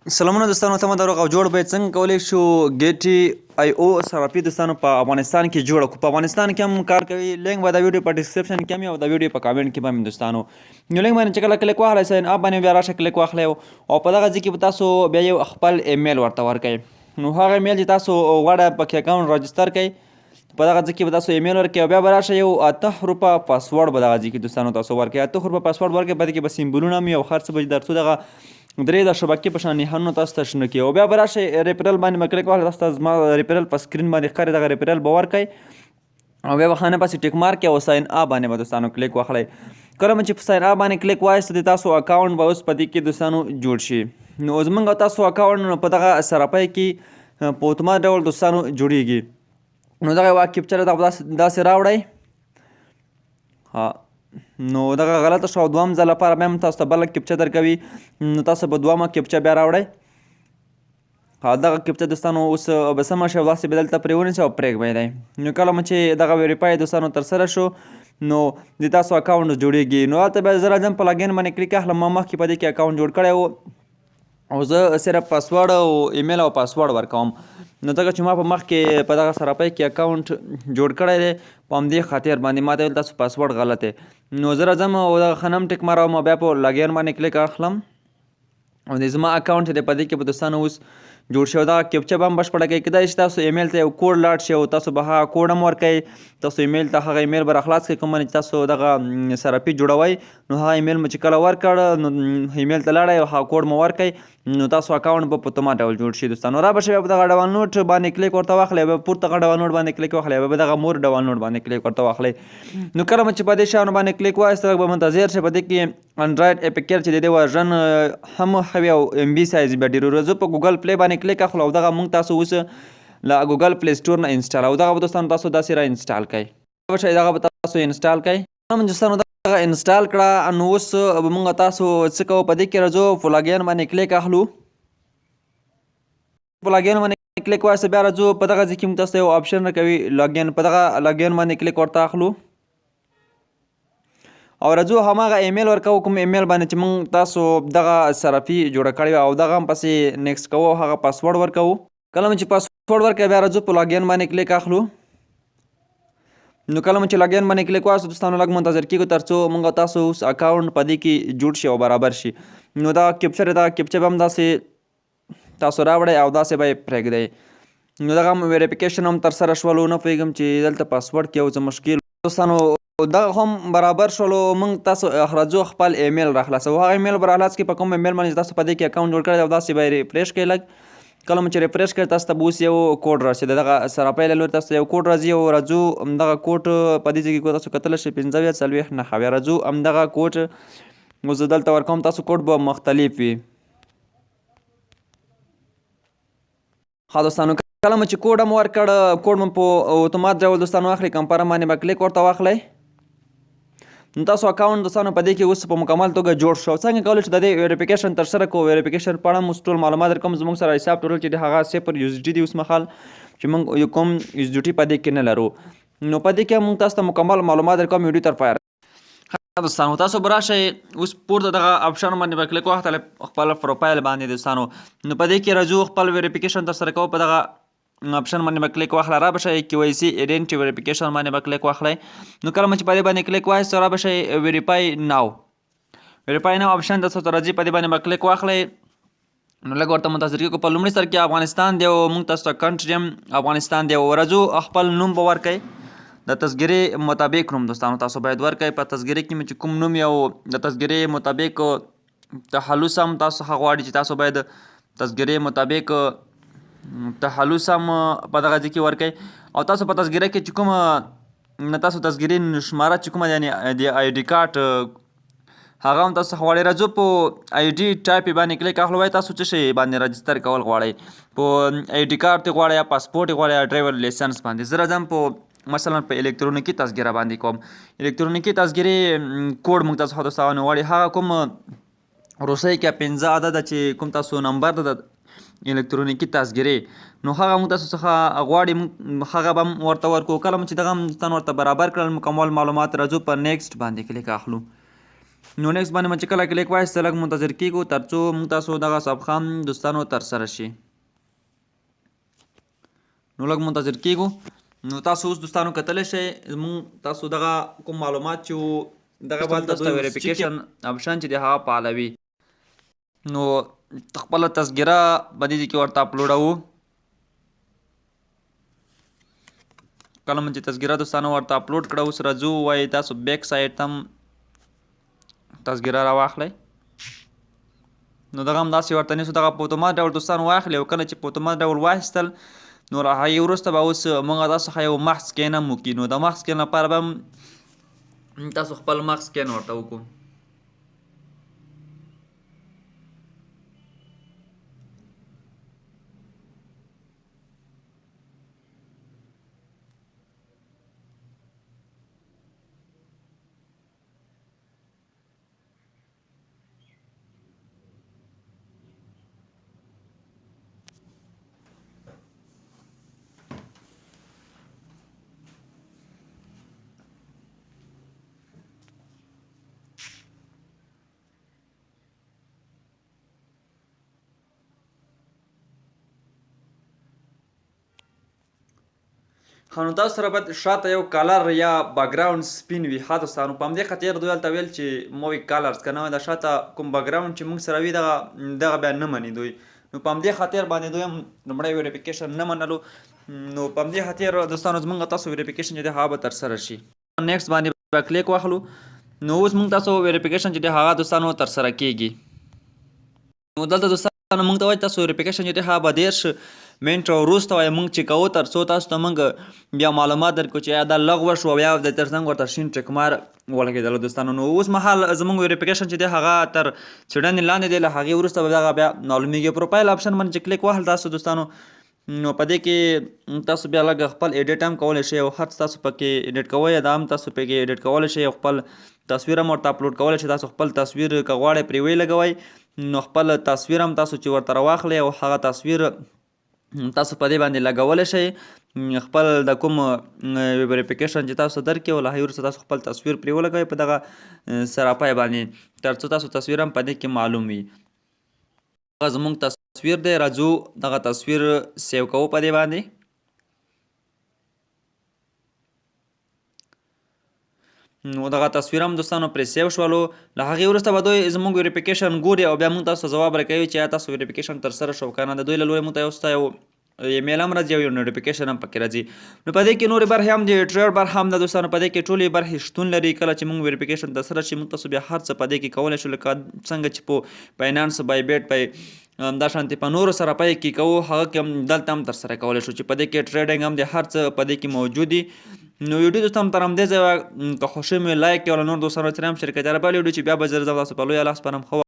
سلامونه دوستانو، تمه د روغ او جوړ باید څنګه کولی شو ګیټي آی او صرافي دوستانو په افغانستان کې جوړه کړو. په افغانستان کې هم کار کوي. لینک به د ویډیو په ډسکرپشن کې هم او د ویډیو په کامنټ کې به هم دوستانو نو لینک باندې چې کله کلیک واخلئ ساین اپ باندې بیا راشه کلیک واخلئ او په دغه ځای کې به تاسو بیا یو خپل ایمیل ورته ورکړئ. نو هغه ایمیل چې تاسو غواړئ پکې اکاونټ رجسټر کړئ په دغه ځای کې به تاسو ایمیل ورکړئ او بیا به راشه یو 8 حروفه پاسورډ به دغه ځای کې دوستانو تاسو ورکړئ. 8 حروفه پاسورډ ورکړئ، په دې کې به سیمبولونه هم وي او هر څه به درڅو دغه درې د شبکې په شان نښانونه تاسو ته شنه کړي او بیا به راشئ ریفرل باندې به کلیک واخلئ. تاسو ته زما ریفرل په سکرین باندې ښکاري، دغه ریفرل به ورکړئ او بیا به خانه پسې ټیک مارک او ساین اپ باندې به دوستانو کلیک واخلئ. کله مو چې په ساین اپ باندې کلیک وایست د تاسو اکاونټ به اوس په دې کې دوستانو جوړ شي. نو زموږ او تاسو اکاونټ په دغه صرافۍ کې په اتومات ډول دوستانو جوړیږي. نو دغه یوه کیپچر داسې راوړئ. نو دغه غلطه شو او دوهم ځل لپاره بیا هم تاسو ته بله کیپچه درکوي. نو تاسو به دوهمه کیپچه بیا راوړئ. دغه کیپچه دوستانو اوس به سمه شي او داسې به دلته پرې ونیسئ او پرېږدئ. نو کله مو چې دغه ویریفای دوستانو ترسره شو نو د تاسو اکاونټ جوړیږي. نو هلته بیا زه راځم په لاګین باندې کلیک اخلم. ما مخکې په دې کې اکاونټ جوړ کړی و او زه صرف پاسورډ او ایمیل او پاسورډ ورکوم. نو ځکه چې ما په مخکې په دغه صرافۍ کې اکاونټ جوړ کړی دی په همدې خاطر باندې ما ته ویل تاسو پاسورډ غلط دی. نو زه راځم او دغه ښه نم ټیک ماروم او بیا په لاګین باندې کلیک اخلم او د زما اکاونټ دی په دې کې به دوستانو اوس جوړ شي او دغه کیپچه به هم بشپړه کوي. کیدای شي تاسو ایمیل ته یو کوډ لاړ شي او تاسو به هغه کوډ هم ورکوئ. تاسو ایمیل ته هغه ایمیل به راخلاص کړئ کوم باندې چې تاسو دغه صرافي جوړوئ. نو هغه ایمیل مو چې کله ورکړ نو ایمیل ته لاړئ او هغه کوډ مو ورکوئ نو تاسو اکاونټ به په اتومات ډول جوړ شي دوستانو. را به شي بیا په دغه ډاونلوډ باندې کلیک ورته واخلئ، بیا پورته دغه ډاونلوډ باندې کلیک واخلئ، بیا دغه مور ډاونلوډ باندې کلیک ورته واخلئ. نو کله مو چې په دې شیانو باندې کلیک وایست لږ به منتظر شئ. په دې کې انډرایډ اپیکر چې د دې ورژن هم ښه وي او ام بي سایز بیا ډېر وي. زه په ګوګل پلی باندې کلیک اخلو او دغه مونږ تاسو اوس له ګوګل پلی سټور نه انسټال او دغه به دوستانو تاسو داسې را انسټال کړئ. دغه به تاسو انسټال کړئ. دوستانو دغه انسټال کړه نو اوس به مونږ تاسو څه کوو، په دې کې راځو په لاګین باندې کلیک اخلو. په لاګین باندې کلیک وایسته بیا راځو په دغه ځای کې مونږ تاسو ته یو آپشن راکوي لاګین، په دغه لاګین باندې کلیک ورته اخلو او راځو هماغه ایمیل ورکوو کوم ایمیل باندې چې مونږ تاسو دغه صرافي جوړه کړې وه او دغه هم پسې نیکسټ کوو، هغه پاسورډ ورکوو. کله مو چې پاسورډ ورکړئ بیا راځو په لاګین باندې کلیک اخلو. نو کله مو چې لاګین باندې کلیک واستو دوستانو لږ منتظر کېږو تر څو مونږ تاسو اوس اکاونټ په دې کې جوړ شي او برابر شي. نو دا کیپچر دغه کیپچه به هم داسې تاسو راوړئ او داسې به یې پرېږدئ. نو دغه هم ویریفیکیشن هم ترسره شولو. نه پوهېږم چې دلته پاسورډ کې یو څه مشکل دوستانو دغه هم برابر شولو. مونږ تاسو راځو خپل ایمیل راخلاصو. هغه ایمیل به راخلاص کړئ په کوم ایمیل باندې تاسو په دې کې اکاونټ جوړ کړی دی او داسې به یې ریفریش کړئ لږ. کله مو چې ریفریش کړئ تاسو ته به اوس یو کوډ راسي، دغه صرافۍ له لورې تاسو ته یو کوډ راځي او راځو همدغه کوډ په دې ځای کې تاسو کتلی شئ 15 یا 40 نښه. بیا راځو همدغه کوډ اوس زه دلته ورکوم. تاسو کوډ به مختلف وي. ښه دوستانو کله مو چې کوډ هم ورکړ، کوډ مو په اتومات ډول دوستانو اخلي. کمپرم باندې به کلیک ورته واخلئ. نو تاسو اکاونټ دوستانو په دې کې اوس په مکمل توګه جوړ شو. څنګه کولی شو د دې ویریفیکیشن ترسره کوو؟ ویریفیکیشن په اړه مو ټول معلومات درکوم. زموږ سره حساب ټوټل چې دی هغه 0 USD دی اوس مهال چې موږ یو کوم USDT په دې کې نه لرو. نو په دې کې موږ تاسو ته مکمل معلومات درکوم ویډیو تر پایه. دوستانو تاسو به راشئ اوس پورته دغه آپشن باندې به کلیک واخلئ خپل پروفایل باندې دوستانو. نو په دې کې راځو خپل ویریفیکیشن ترسره کوو. په دغه آپشن باندې به کلیک واخلئ. را به شئ KYC ایډنټي ویریفیکیشن باندې به کلیک واخلئ. نو کله مو چې په دې باندې کلیک وایست را به شئ ویریفای ناو. ویریفای ناو آپشن تاسو ته راځي، په دې باندې به کلیک واخلئ. نو لږ ورته منتظر کېږو. په لومړي سر کې افغانستان دی او موږ تاسو ته کنټري هم افغانستان دی. راځو خپل نوم به ورکئ د تذکرې مطابق نوم دوستانو تاسو باید ورکئ. په تذکرې کې مې چې کوم نوم او د تذکرې مطابق تخلص هم تاسو هغه غواړئ چې تاسو باید تذکرې مطابق تخلص هم په دغه ځای کې ورکئ. او تاسو په تذکره کې چې کومه تاسو تذکرې شماره چې کومه یعنې د آی ډي کارت هغه هم تاسو غواړئ. راځو په آی ډي ټایپ باندې کلیک اخلو. وایي تاسو څه شی باندې رجسټر کول غواړئ؟ په آی ډي کارت غواړئ یا پاسپورټ غواړئ یا ډرایور لیسنس باندې. زه راځم په مثلا په الکترونیکي تذکره باندې کوم. الکترونیکي تذکرې کوډ موږ تاسو دوستانو غواړئ هغه کوم روسۍ کې 15 عدده چې کوم تاسو نمبر د الکترونیکي تذکرې نو هغه موږ تاسو څخه غواړي هغه به هم ورته ورکړو. کله مو چې دغه هم ورته برابر کړل مکمل معلومات راځو په نیکسټ باندې کلیک اخلو. نو نیکسټ باندې مو چې کله کلیک وایسته لږ منتظر کیږو تر څو موږ تاسو دغه صفحه هم دوستانو ترسره شي. نو لږ منتظر کیږو. نو تاسو اوس دوستانو کتلی شئ زموږ تاسو دغه کوم معلومات چې وو دغه به هلته دوی ویریفیکیشن اپشن چې دی هغه فعالوي. نو خپله تذکره به دې کې ورته اپلوډوو. کله مو چې تذکره دوستانو ورته اپلوډ کړه اوس راځو وایي تاسو بیک سایډ ته هم تذکره راواخلئ. نو دغه هم داسې ورته نیسو دغه په اتومات ډول دوستانو واخلئ او کله چې په اتومات ډول واخیستل نو له هغې وروسته به اوس موږ تاسو څخه یو مخ سکین هم وکړي. نو د مخ سکین لپاره به هم تاسو خپل مخ سکین ورته وکړو. نو تاسو سره باید شاته یو کالر یا باکګراوند سپین وي. ښه دوستانو په همدې خاطر دوی هلته ویل چې مووی کالرز که نه وای د شاته کوم باکګراوند چې موږ سره وي دغه بیا نه مني دوی. نو په همدې خاطر باندې دوی هم لومړی ویریفیکیشن نه منلو. نو په همدې خاطر دوستانو زموږ تاسو ویریفیکیشن چې دی هغه به ترسره شي. نیکسټ باندې به کلیک واخلو. نو اوس موږ تاسو ویریفیکیشن چې دی هغه دوستانو ترسره کیږي. نو دلته دوستانو موږ ته وایي تاسو ویریفیکیشن چې دی هغه به 10 منټ وروسته وایي موږ چې کوو تر څو تاسو ته موږ بیا معلومات درکړو چې یا دا لغوه شو او یا د تر څنګ ورته شین ټک مار ولګېدلو دوستانو. نو اوس مهال زموږ ویریفیکیشن چې دی هغه تر څېړنې لاندې دی له هغې وروسته به دغه بیا معلومیږي. پروفایل آپشن باندې چې کلیک واخل تاسو دوستانو نو په دې کې تاسو بیا لږ خپل ایډیټ هم کولی شئ او هر څه تاسو پکې ایډیټ کوئ دا هم تاسو پکې ایډیټ کولی شئ او خپل تصویر هم ورته اپلوډ کولی شئ. تاسو خپل تصویر که غواړئ پرې ولګوئ نو خپل تصویر هم تاسو چې ورته راواخلئ او هغه تصویر تاسو په دې باندې لګولی شئ. خپل د کوم ویریفیکیشن چې تاسو درکړي او له هغې وروسته تاسو خپل تصویر پرې ولګوئ په دغه سراپای باندې تر څو تاسو تصویر هم په دې کې معلوم وي. هغه زموږ تصویر دی راځو دغه تصویر سیو کوو په دې باندې. نو دغه تصویر هم دوستانو پرې سیو شولو. له هغې وروسته به دوی زموږ ویریفیکیشن ګوري او بیا موږ تاسو ته ځواب راکوي چې آیا تاسو ویریفیکیشن ترسره شو که نه. د دوی له لورې موږ ته اوس ته یو ایمیل هم راځي او یو نوټیفیکیشن هم پکې راځي. نو په دې کې نورې برخې هم دي ټریډ برخه هم ده دوستانو. په دې کې ټولې برخې شتون لري. کله چې موږ ویریفیکیشن ترسره شي موږ تاسو بیا هر څه په دې کې کولی شو لکه څنګه چې په فاینانس بای بیټ پای دا شانتې په نورو سره پای کې کوو هغه کې هم دلته هم ترسره کولی شو چې په دې کې ټریډینګ هم دی هر څه په دې کې موجود دي. نو ویډیو دوستانو تر همدې ځایه که خوښه مې لایک کړئ او له نورو دوستانو سره هم شریک کړئ. بل ویډیو چې بیا به زر زه تاسو په لوی الله سپارم. ښه